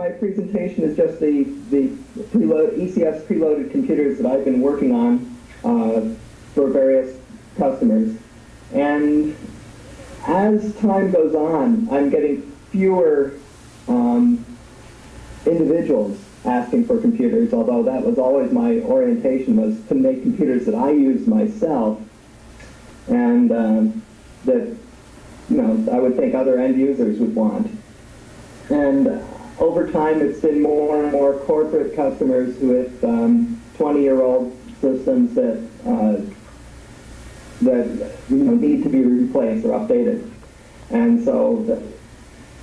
my presentation is just the ECS preloaded computers that I've been working on for various customers. And as time goes on, I'm getting fewer individuals asking for computers, although that was always my orientation, was to make computers that I use myself, and that, you know, I would think other end users would want. And over time, it's been more and more corporate customers with 20-year-old systems that need to be replaced or updated. And so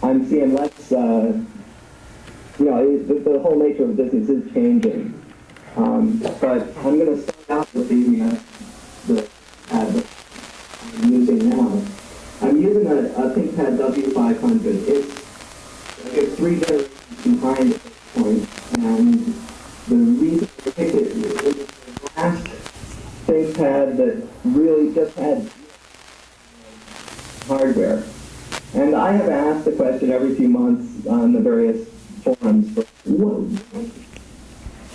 I'm seeing less, the whole nature of the business is changing. But I'm going to start out with the pad that I'm using now. I'm using a Thinkpad W500. It's 3 generations behind at this point, and the reason I picked it is the last ThinkPad that really just had hardware. And I have asked the question every few months on the various forums, but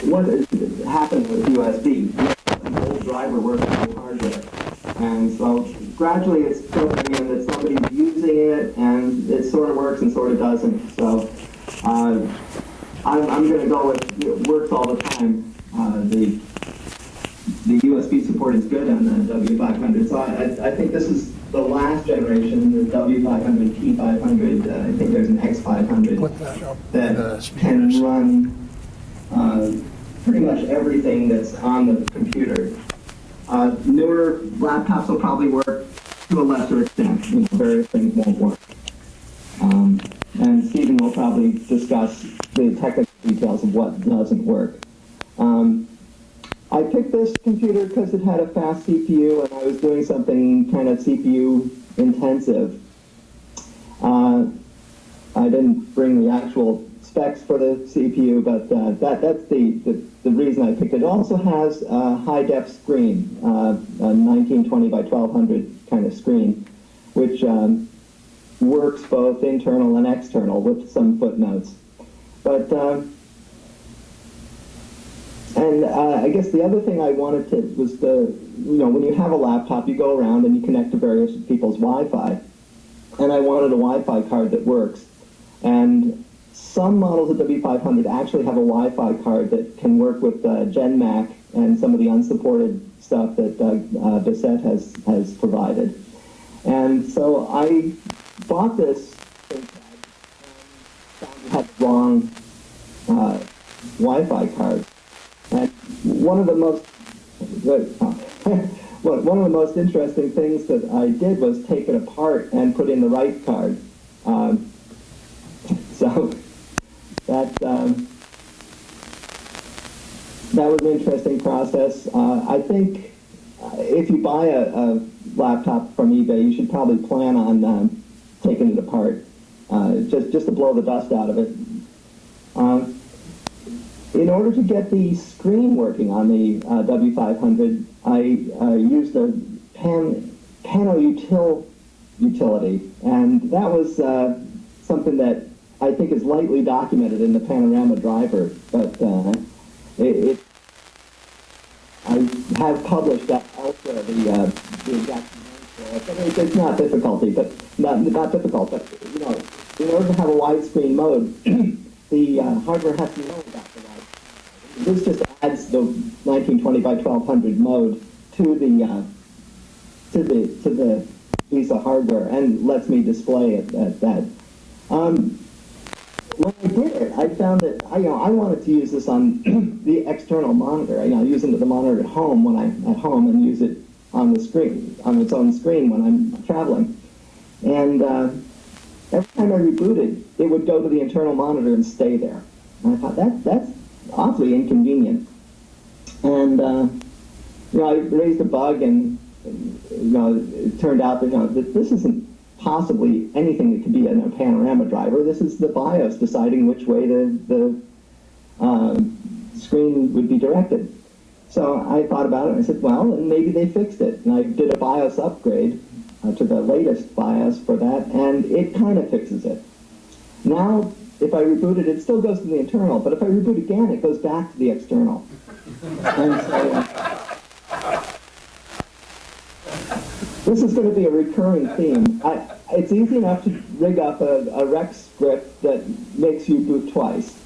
what is happening with USB? The old driver works with hardware. And so gradually it's filtering in that somebody's using it, and it sort of works and sort of doesn't. So I'm going to go with it works all the time. The USB support is good on the W500. So I think this is the last generation, the W500, T500. I think there's an X500 that can run pretty much everything that's on the computer. Newer laptops will probably work to a lesser extent. Various things won't work. And Stephen will probably discuss the technical details of what doesn't work. I picked this computer because it had a fast CPU, and I was doing something kind of CPU intensive. I didn't bring the actual specs for the CPU, but that's the reason I picked it. It also has a high-def screen, a 1920 by 1200 kind of screen, which works both internal and external with some footnotes. But I guess the other thing I wanted to was when you have a laptop, you go around and you connect to various people's Wi-Fi, and I wanted a Wi-Fi card that works. And some models of W500 actually have a Wi-Fi card that can work with GenMac and some of the unsupported stuff that Bissett has provided. And so I bought this ThinkPad and found it had the wrong Wi-Fi card. And one of the most interesting things that I did was take it apart and put in the right card. So that was an interesting process. I think if you buy a laptop from eBay, you should probably plan on taking it apart, just to blow the dust out of it. In order to get the screen working on the W500, I used a Pano utility, and that was something that I think is lightly documented in the Panorama driver, but I have published that elsewhere, the exact name. It's not difficulty, but not difficult. But in order to have a widescreen mode, the hardware has to know about the widescreen. This just adds the 1920 by 1200 mode to the piece of hardware and lets me display it at that. When I did it, I found that I wanted to use this on the external monitor. I use it at the monitor at home when I'm at home, and use it on the screen, on its own screen when I'm traveling. And every time I rebooted, it would go to the internal monitor and stay there. And I thought that's awfully inconvenient. And I raised a bug, and it turned out that this isn't possibly anything that could be in a Panorama driver. This is the BIOS deciding which way the screen would be directed. So I thought about it, and I said, well, and maybe they fixed it. And I did a BIOS upgrade to the latest BIOS for that, and it kind of fixes it. Now, if I reboot it, it still goes to the internal, but if I reboot again, it goes back to the external. And so, this is going to be a recurring theme. It's easy enough to rig up a rec script that makes you boot twice.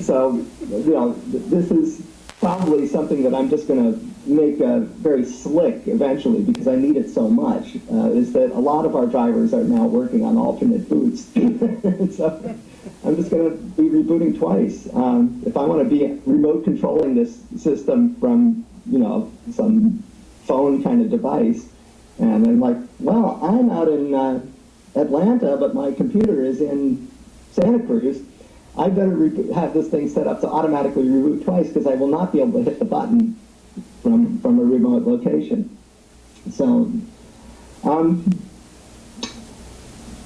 So, this is probably something that I'm just going to make very slick eventually because I need it so much, is that a lot of our drivers are now working on alternate boots. So I'm just going to be rebooting twice. If I want to be remote controlling this system from, some phone kind of device, and I'm like, well, I'm out in Atlanta, but my computer is in Santa Cruz. I better have this thing set up to automatically reboot twice because I will not be able to hit the button from a remote location. So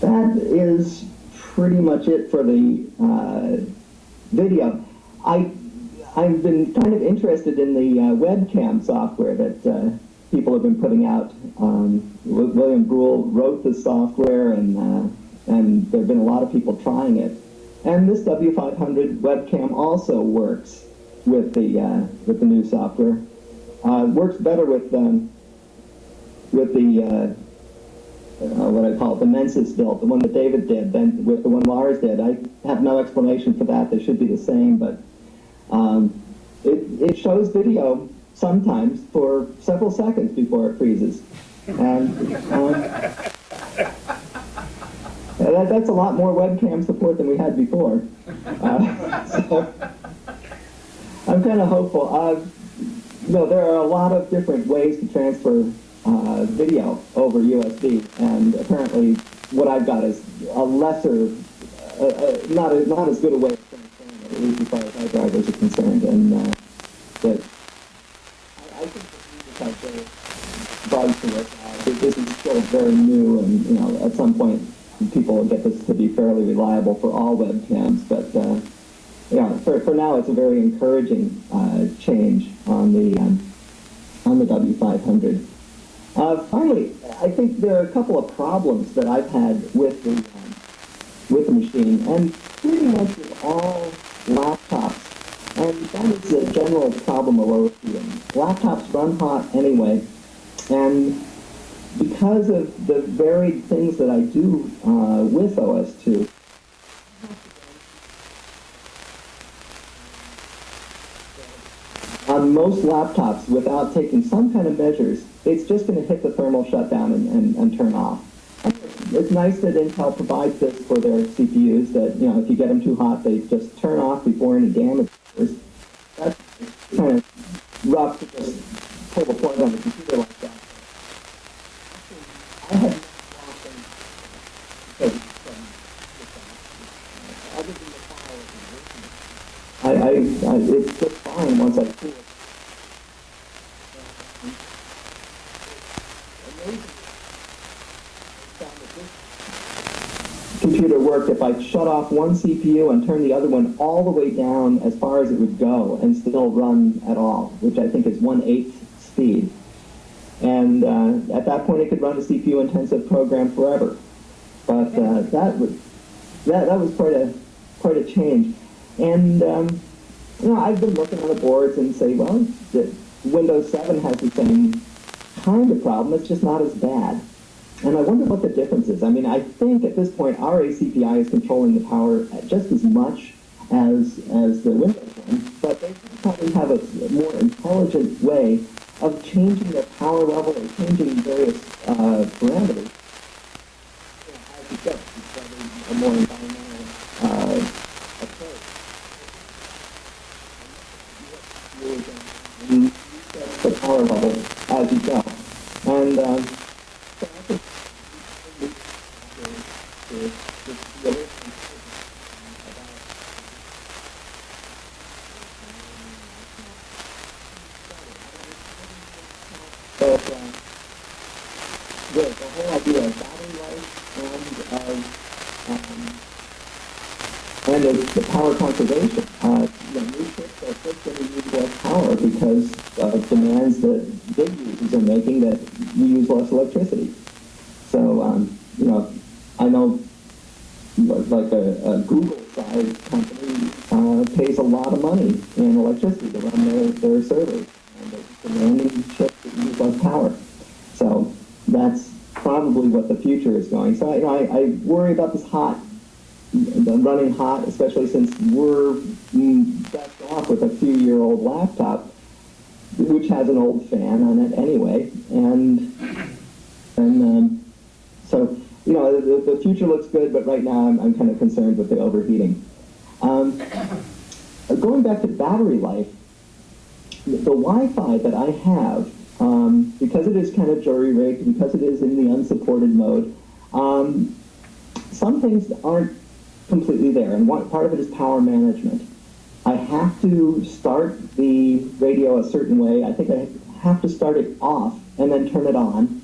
that is pretty much it for the video. I've been kind of interested in the webcam software that people have been putting out. William Brule wrote the software, and there have been a lot of people trying it. And this W500 webcam also works with the new software. Works better with the what I call it, the Mensis build, the one that David did, than with the one Lars did. I have no explanation for that. They should be the same, but it shows video sometimes for several seconds before it freezes. And that's a lot more webcam support than we had before. So I'm kind of hopeful. There are a lot of different ways to transfer video over USB, and apparently what I've got is a lesser, not as good a way of transferring it, at least as far as my drivers are concerned. And that I think that we just have bugs to work out. This is still very new, and at some point people will get this to be fairly reliable for all webcams. But for now, it's a very encouraging change on the W500. Finally, I think there are a couple of problems that I've had with the machine, and pretty much with all laptops. And that is a general problem of overheating. Laptops run hot anyway, and because of the varied things that I do with OS2, on most laptops, without taking some kind of measures, it's just going to hit the thermal shutdown and turn off. It's nice that Intel provides this for their CPUs, that if you get them too hot, they just turn off before any damage occurs. That's kind of rough to just pull the plug on the computer like that. I had other than the file, it's just fine once I cool it. Computer worked if I shut off one CPU and turn the other one all the way down as far as it would go and still run at all, which I think is 1/8 speed. And at that point, it could run a CPU-intensive program forever. But that was quite a change. And I've been looking on the boards and say, well, Windows 7 has the same kind of problem. It's just not as bad. And I wonder what the difference is. I mean, I think at this point our ACPI is controlling the power just as much as the Windows one, but they probably have a more intelligent way of changing their power level or changing various parameters. As you go, it's probably a more environmental approach. You set the power level as you go. And so I think the whole idea of battery life and of the power conservation. New chips are just going to use less power because of demands that big users are making that you use less electricity. So, I know like a Google size company pays a lot of money in electricity to run their servers. And they're just demanding chips that use less power. So that's probably what the future is going. So I worry about this running hot, especially since we're best off with a few-year-old laptop, which has an old fan on it anyway, and so the future looks good, but right now I'm kind of concerned with the overheating. Going back to battery life, the Wi-Fi that I have, because it is kind of jury-rigged, because it is in the unsupported mode, some things aren't completely there, and part of it is power management. I have to start the radio a certain way. I think I have to start it off and then turn it on.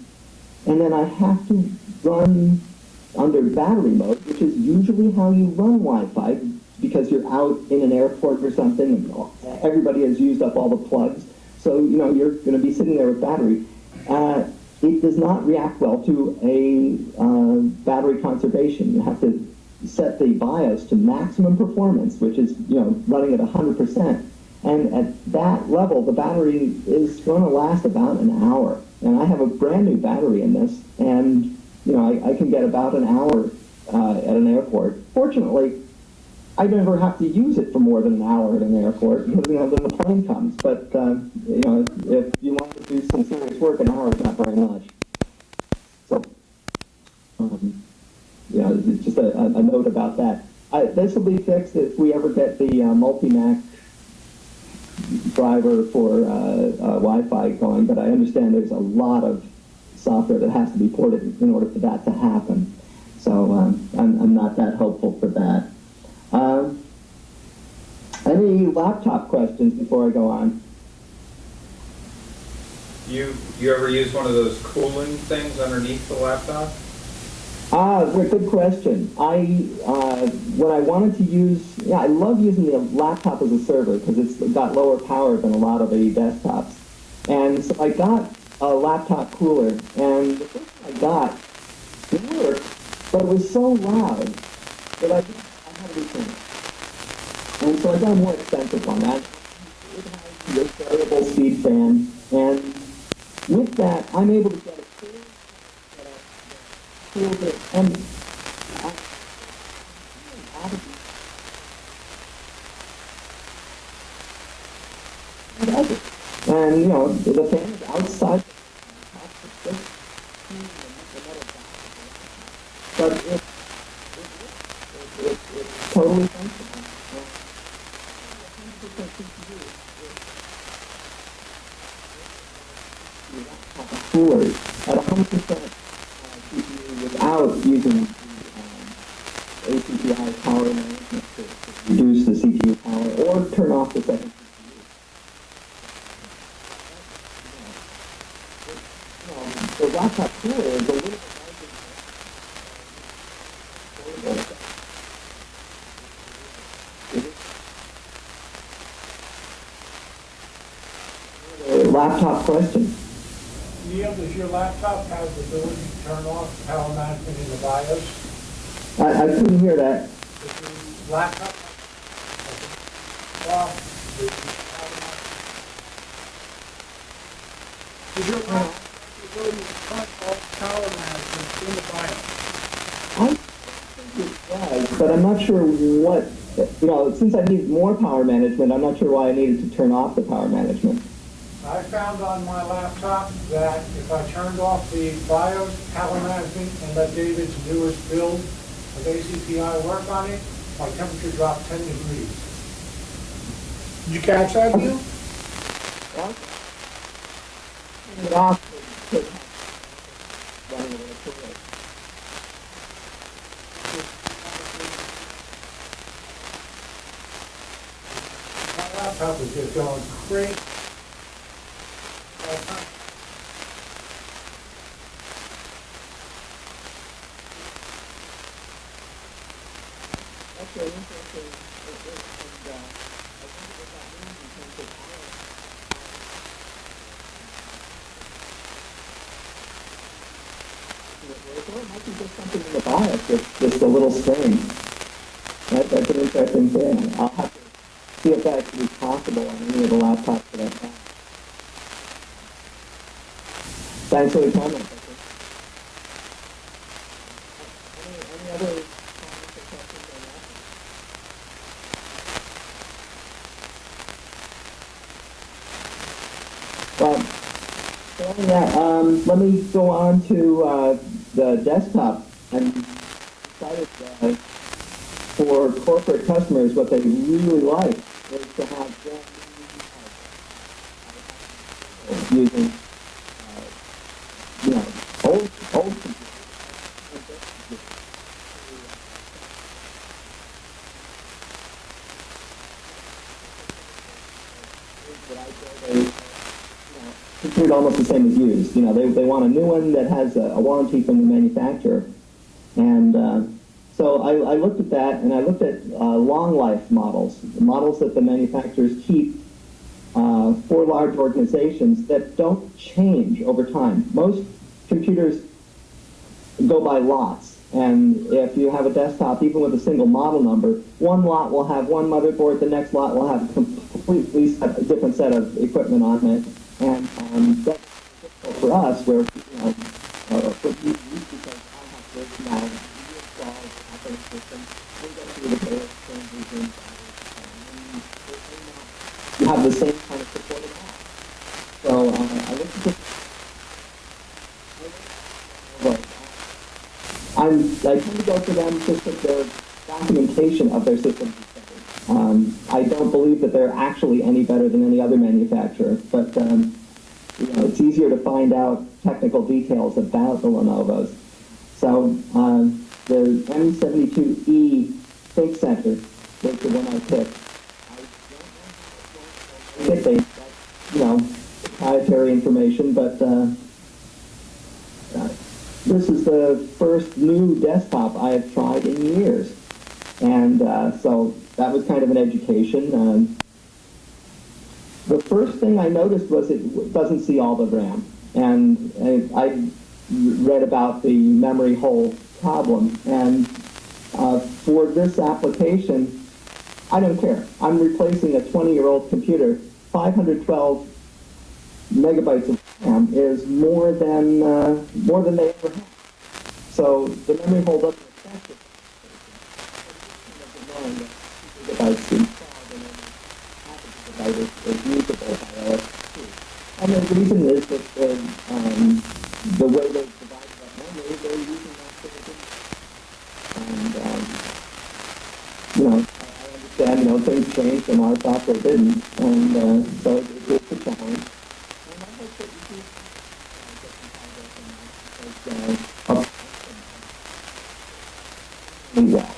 And then I have to run under battery mode, which is usually how you run Wi-Fi, because you're out in an airport or something, and everybody has used up all the plugs. So, you're going to be sitting there with battery. It does not react well to a battery conservation. You have to set the BIOS to maximum performance, which is, running at 100%. And at that level, the battery is going to last about an hour. And I have a brand new battery in this, and, I can get about an hour at an airport. Fortunately, I never have to use it for more than an hour at an airport, because, then the plane comes. But, if you want to do some serious work, an hour is not very much. So, just a note about that. This will be fixed if we ever get the multi-MAC driver for Wi-Fi going, but I understand there's a lot of software that has to be ported in order for that to happen. So I'm not that hopeful for that. Any laptop questions before I go on? You ever use one of those cooling things underneath the laptop? Good question. When I wanted to use, I love using the laptop as a server because it's got lower power than a lot of the desktops. And so I got a laptop cooler, and the first one I got, it worked, but it was so loud that I had to return it. And so I got a more expensive one. It has a variable speed fan, and with that, I'm able to get a cool bit, and the fan is outside, but it's totally functional. Cooler at 100% CPU without using ACPI power management to reduce the CPU power or turn off the second CPU. The laptop cooler is a little bit larger. Laptop question. Neil, does your laptop have the ability to turn off power management in the BIOS? I couldn't hear that. Does the laptop off the power management? Does your laptop have the ability to turn off power management in the BIOS? I think it does, but I'm not sure what, since I need more power management, I'm not sure why I needed to turn off the power management. I found on my laptop that if I turned off the BIOS power management and let David's newest build of ACPI work on it, my temperature dropped 10 degrees. Did you catch that, Neil? Well, turn it off. Running it My laptop was just going crazy. Okay, interesting. I think it was that means in terms of power. It might be just something in the BIOS that's just a little strange. That's an interesting thing. I'll have to see if that actually is possible on any of the laptops that I've got. Thanks for the comment. Any other comments or questions on that? Well, so yeah, let me go on to the desktop. I'm excited for corporate customers, what they really like is to have brand new using, old computers. Considered almost the same as used. They want a new one that has a warranty from the manufacturer. And so I looked at that, and I looked at long life models that the manufacturers keep for large organizations that don't change over time. Most computers go by lots, and if you have a desktop, even with a single model number, one lot will have one motherboard, the next lot will have a completely different set of equipment on it, and that's difficult for us, where, for me, because I have to now reinstall the operating system, and go through the BIOS transition, you have the same kind of support at all. So I looked at this. I tend to go for them just with their documentation of their systems. I don't believe that they're actually any better than any other manufacturer, but it's easier to find out technical details about the Lenovo's. So the M72E Think Center was the one I picked. Proprietary information, but this is the first new desktop I have tried in years, and so that was kind of an education. The first thing I noticed was it doesn't see all the RAM, and I read about the memory hole problem, and for this application, I don't care. I'm replacing a 20-year-old computer. 512 megabytes of RAM is more than they ever had. So the memory hole doesn't affect it. Gigabytes installed, and then half a gigabyte is usable by OS2. And the reason is that the way they divide that memory, they're using that sort of thing. And and things changed and our software didn't, and so it's a challenge. And I hope that you do well.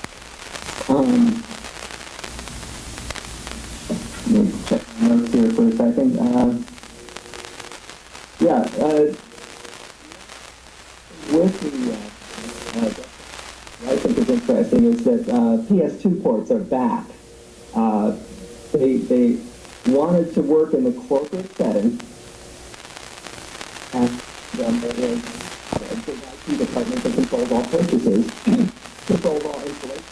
Let me check my notes here for a second. With the what I think is interesting is that PS2 ports are back. They wanted to work in the corporate setting, and there was a big IT department that controlled all purchases, controlled all installations.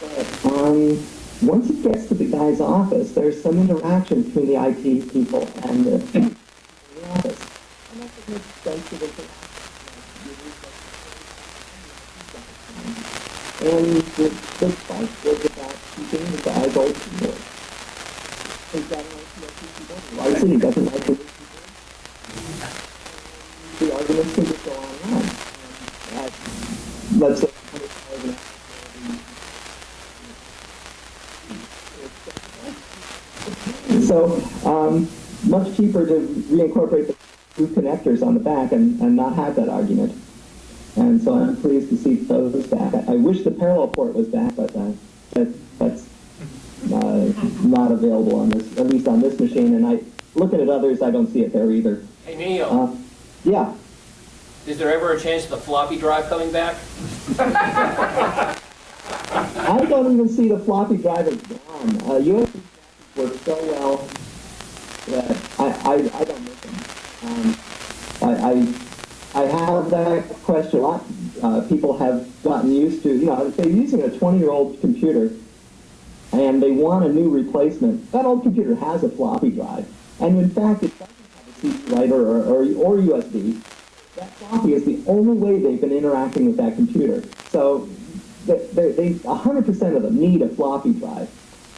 But once it gets to the guy's office, there's some interaction between the IT people and the office. And that's what makes sense to the and the fight was about keeping the guy's old keyboard. He's got an ICS keyboard. He likes it, he doesn't like it. The arguments can just go on and on. Let's say so much cheaper to reincorporate the two connectors on the back and not have that argument. And so I'm pleased to see those back. I wish the parallel port was back, but that's not available on this, at least on this machine. And looking at others, I don't see it there either. Hey, Neil. Yeah. Is there ever a chance of the floppy drive coming back? I don't even see the floppy drive as gone. USB work so well that I don't miss them. I have that question a lot. people have gotten used to, if they're using a 20-year-old computer and they want a new replacement, that old computer has a floppy drive. And in fact, it doesn't have a CD writer or USB. That floppy is the only way they've been interacting with that computer. So they 100% of them need a floppy drive.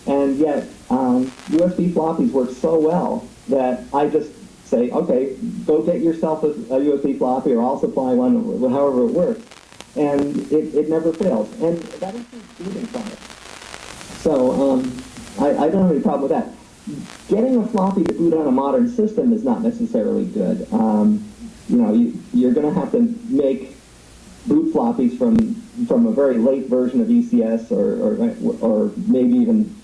And yet, USB floppies work so well that I just say, okay, go get yourself a USB floppy, or I'll supply one, however it works. And it never fails. And that includes booting from it. So I don't have any problem with that. Getting a floppy to boot on a modern system is not necessarily good. You're going to have to make boot floppies from a very late version of ECS, or maybe even,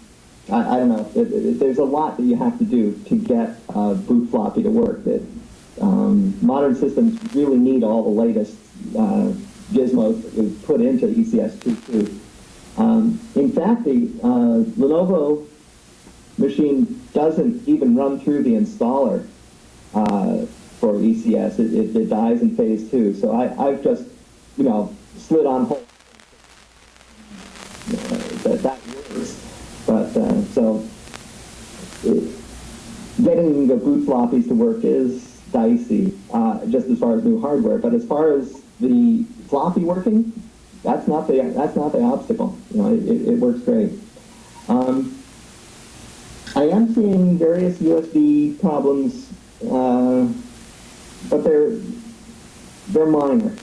I don't know. There's a lot that you have to do to get a boot floppy to work. Modern systems really need all the latest gizmos that we put into ECS 2.2. In fact, the Lenovo machine doesn't even run through the installer for ECS. It dies in phase 2. So I've just, slid on hold. That works. But getting the boot floppies to work is dicey, just as far as new hardware. But as far as the floppy working, that's not the obstacle. It works great. I am seeing various USB problems, but they're minor.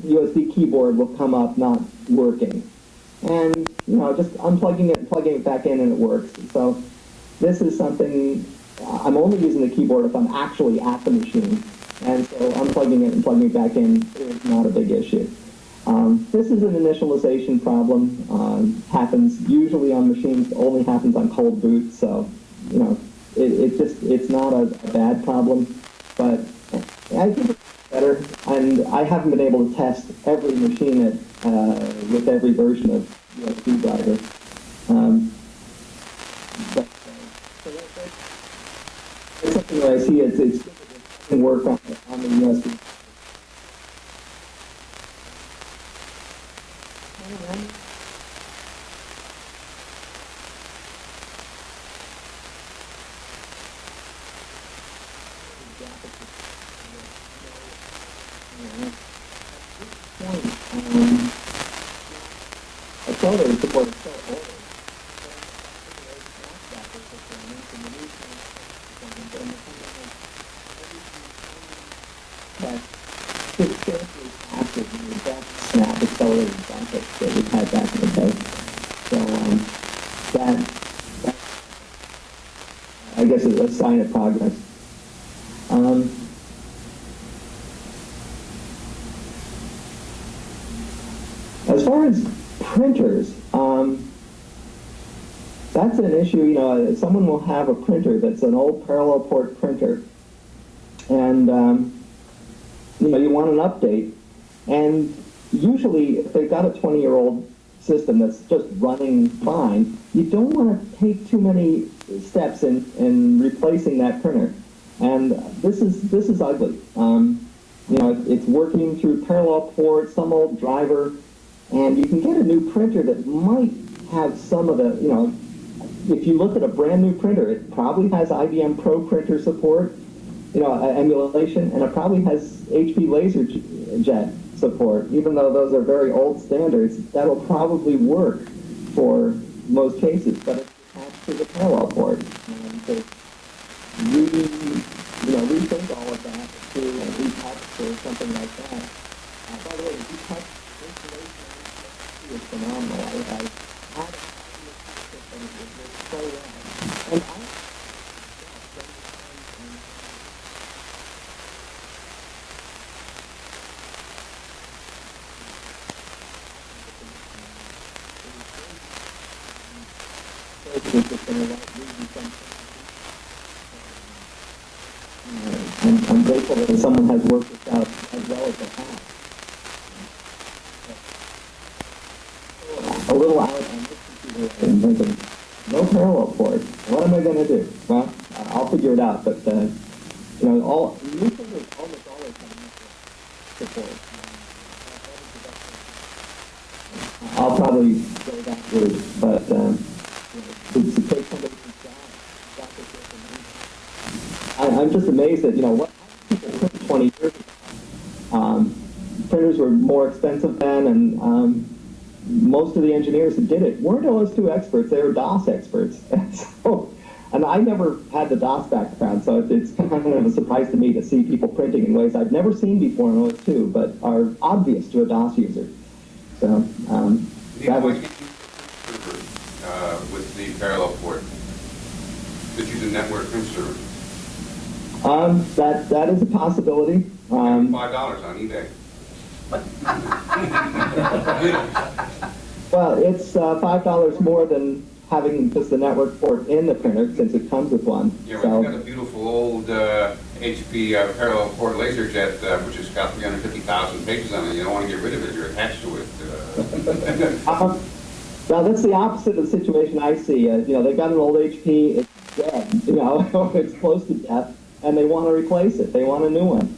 USB keyboard will come up not working, and just unplugging it and plugging it back in, and it works. So this is something I'm only using the keyboard if I'm actually at the machine, and so unplugging it and plugging it back in is not a big issue. This is an initialization problem. Happens usually on machines, only happens on cold boot, so it's not a bad problem, but I think it's better, and I haven't been able to test every machine with every version of USB driver. But it's something that I see it's good to work on the USB. Accelerators support is so old. Snap accelerated graphics that we've had back in the day. So that I guess is a sign of progress. As far as printers, that's an issue. Someone will have a printer that's an old parallel port printer, and you want an update, and usually if they've got a 20-year-old system that's just running fine, you don't want to take too many steps in replacing that printer, and this is ugly. It's working through parallel port, some old driver, and you can get a new printer that might have some of the, if you look at a brand new printer, it probably has IBM Pro printer support, emulation, and it probably has HP LaserJet support. Even though those are very old standards, that'll probably work for most cases, but it's attached to the parallel port. And so rethink all of that to retouch or something like that. By the way, retouch installation is phenomenal. I had it so well. And I'm grateful that someone has worked this out as well as they have. A little out on this computer and thinking, no parallel port. What am I going to do? Well, I'll figure it out. But all new printers almost always have support. probably go that route, but to take somebody's job, I'm just amazed that, what people print 20 years ago. Printers were more expensive then, and most of the engineers that did it weren't OS2 experts, they were DOS experts. And I never had the DOS background, so it's kind of a surprise to me to see people printing in ways I've never seen before in OS2, but are obvious to a DOS user. So, that was... with the parallel port, that use a network print server. That is a possibility. $5 on eBay. Well, it's $5 more than having just the network port in the printer, since it comes with one. Yeah, so, we've got a beautiful old HP parallel port LaserJet, which has got 350,000 pages on it. You don't want to get rid of it. You're attached to it. Well, that's the opposite of the situation I see. They've got an old HP, it's dead, it's close to death, and they want to replace it. They want a new one.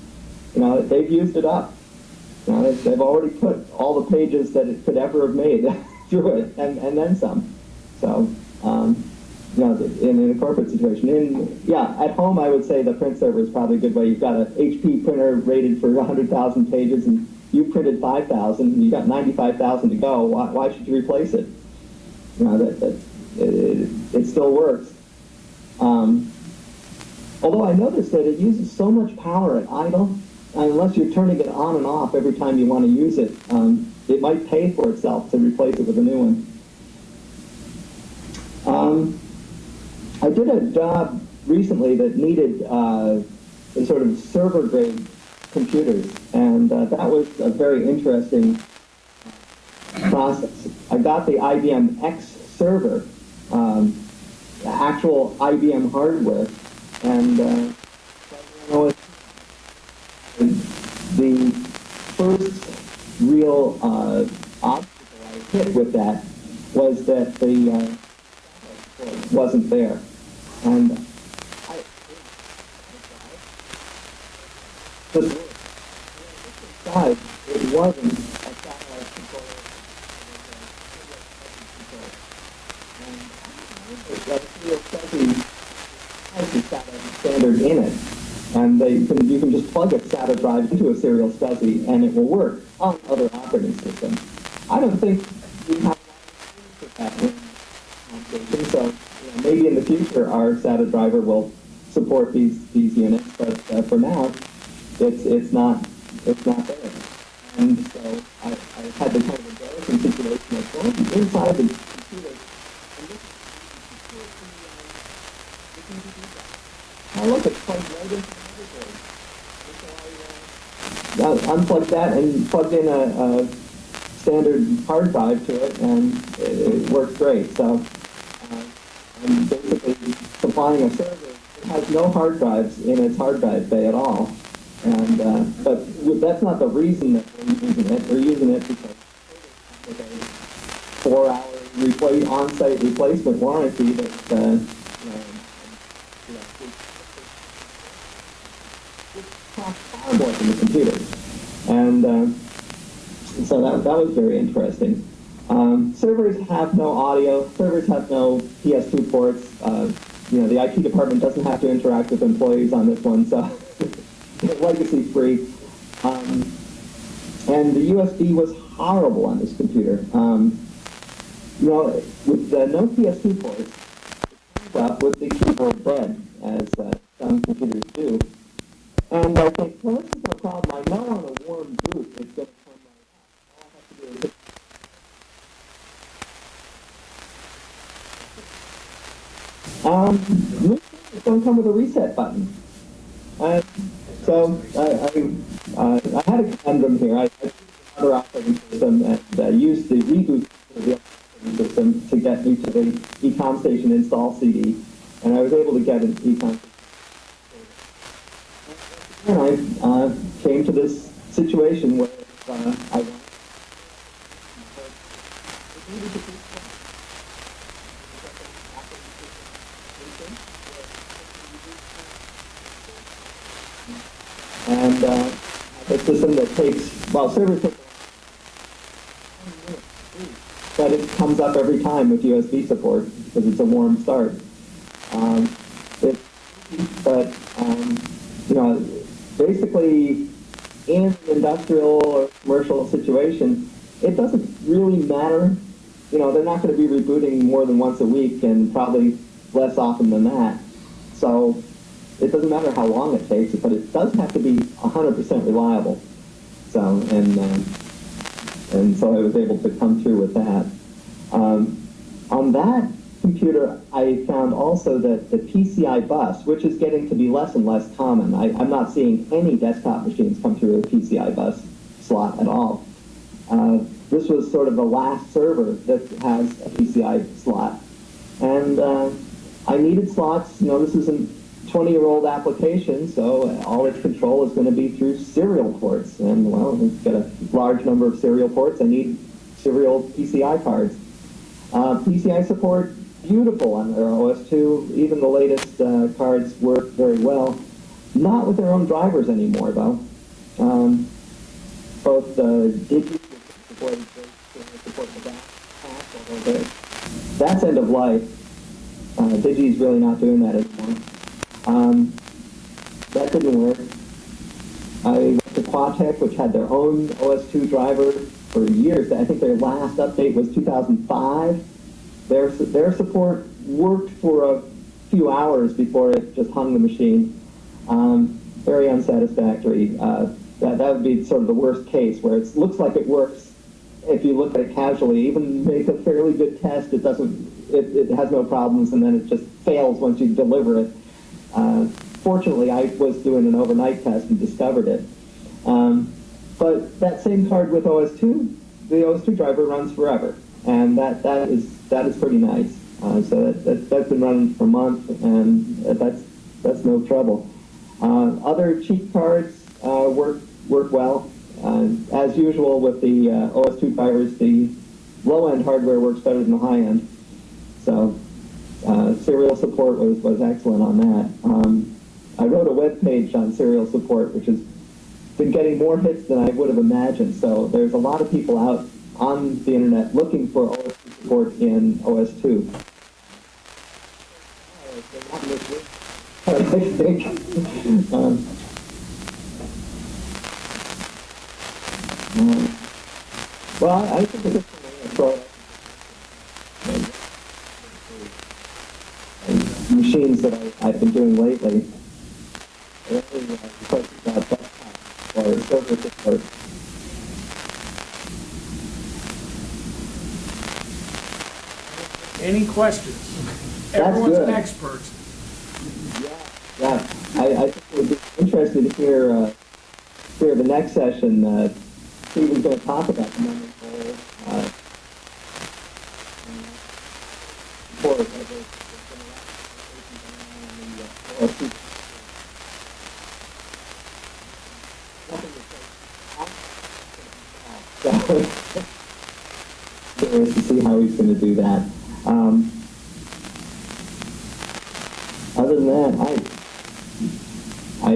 They've used it up. They've already put all the pages that it could ever have made through it, and then some. So, in a corporate situation. At home, I would say the print server is probably a good way. You've got an HP printer rated for 100,000 pages, and you printed 5,000, and you got 95,000 to go. Why should you replace it? It still works. Although I noticed that it uses so much power at idle, unless you're turning it on and off every time you want to use it, it might pay for itself to replace it with a new one. I did a job recently that needed a sort of server-grade computers, and that was a very interesting process. I got the IBM X server, the actual IBM hardware, and the first real obstacle I hit with that was that the wasn't there. And it wasn't a satellite controller. And that serial SCSI has the SATA standard in it. And you can just plug a SATA drive into a serial SCSI and it will work on other operating systems. I don't think we have a lot of experience with that. So maybe in the future our SATA driver will support these units, but for now it's not there. And so I had the kind of embarrassing situation of going inside the computer and looking at I look at plugged right into the motherboard. So I unplugged that and plugged in a standard hard drive to it, and it worked great. So I'm basically supplying a server that has no hard drives in its hard drive bay at all. And but that's not the reason that we're using it. We're using it because with a 4-hour on-site replacement warranty that costs far more than the computer. And so that was very interesting. Servers have no audio. Servers have no PS2 ports. The IT department doesn't have to interact with employees on this one, so it's legacy free. And the USB was horrible on this computer. With no PS2 ports, it comes up with the keyboard dead, as some computers do. And I think, well, this is no problem. I know on a warm boot it's going to come right up. All I have to do is hit it don't come with a reset button. So I had a conundrum here. I used another operating system and used the reboot of the operating system to get me to the eComStation install CD, and I was able to get an eComStation. And I came to this situation where I wanted and a system that takes, servers take but it comes up every time with USB support because it's a warm start. But you know, basically, in an industrial or commercial situation, it doesn't really matter. You know, they're not going to be rebooting more than once a week and probably less often than that. So it doesn't matter how long it takes, but it does have to be 100% reliable. So, and so I was able to come through with that. On that computer, I found also that the PCI bus, which is getting to be less and less common. I'm not seeing any desktop machines come through a PCI bus slot at all. This was sort of the last server that has a PCI slot. And I needed slots. You know, this is a 20-year-old application, so all its control is going to be through serial ports. And, well, we've got a large number of serial ports. I need serial PCI cards. PCI support, beautiful on their OS2. Even the latest cards work very well. Not with their own drivers anymore, though. Both Digi support the back pass, although that's end of life. Digi's really not doing that anymore. That didn't work. I went to Quatec, which had their own OS2 driver for years. I think their last update was 2005. Their support worked for a few hours before it just hung the machine. Very unsatisfactory. That would be sort of the worst case, where it looks like it works if you look at it casually. Even make a fairly good test, it doesn't. It has no problems, and then it just fails once you deliver it. Fortunately, I was doing an overnight test and discovered it. But that same card with OS2, the OS2 driver runs forever, and that is pretty nice. So that's been running for a month, and that's no trouble. Other cheap cards work well. As usual with the OS2 drivers, the low-end hardware works better than the high-end. So serial support was excellent on that. I wrote a web page on serial support, which has been getting more hits than I would have imagined. So there's a lot of people out on the internet looking for OS2 support in OS2. I think. Well, I think it's machines that I've been doing lately. Or server support. Any questions? That's Everyone's good. an expert. Yeah. I think it would be interesting to hear the next session. Steven's going to talk about the memory hole. Curious to see how he's going to do that. Other than that, I guess. I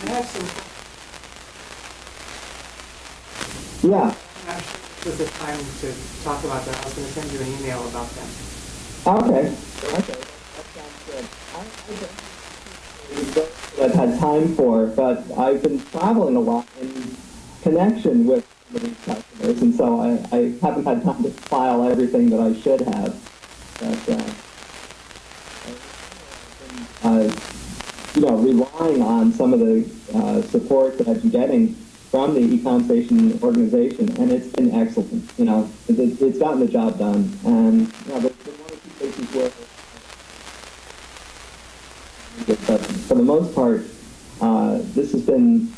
have some, Yeah. this is time to talk about that. I was going to send you an email about that. Okay. That sounds good. I've had time for, but I've been traveling a lot in connection with some of these customers, and so I haven't had time to file everything that I should have. But relying on some of the support that I've been getting from the eComStation organization, and it's been excellent. It's gotten the job done, and there's been one or two cases where, but for the most part, this has been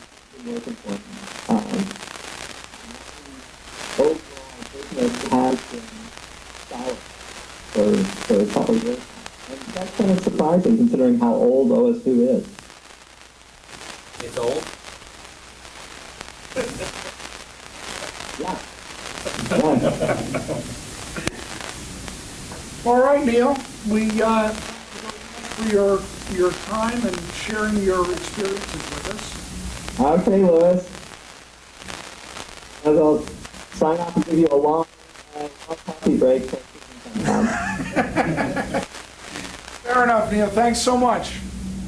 working for me. Overall, business has been solid for a couple of years, and that's kind of surprising considering how old OS2 is. It's old? Yeah. All right, Neil, we for your time and sharing your experiences with us. Okay, Louis. I'll sign off and give you a long coffee break. Fair enough, Neil. Thanks so much.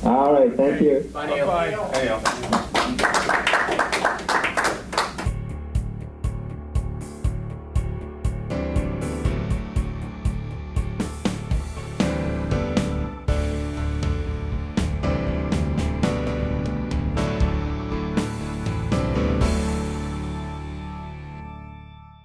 All right, thank you. Bye, Neil. Bye-bye. Hey,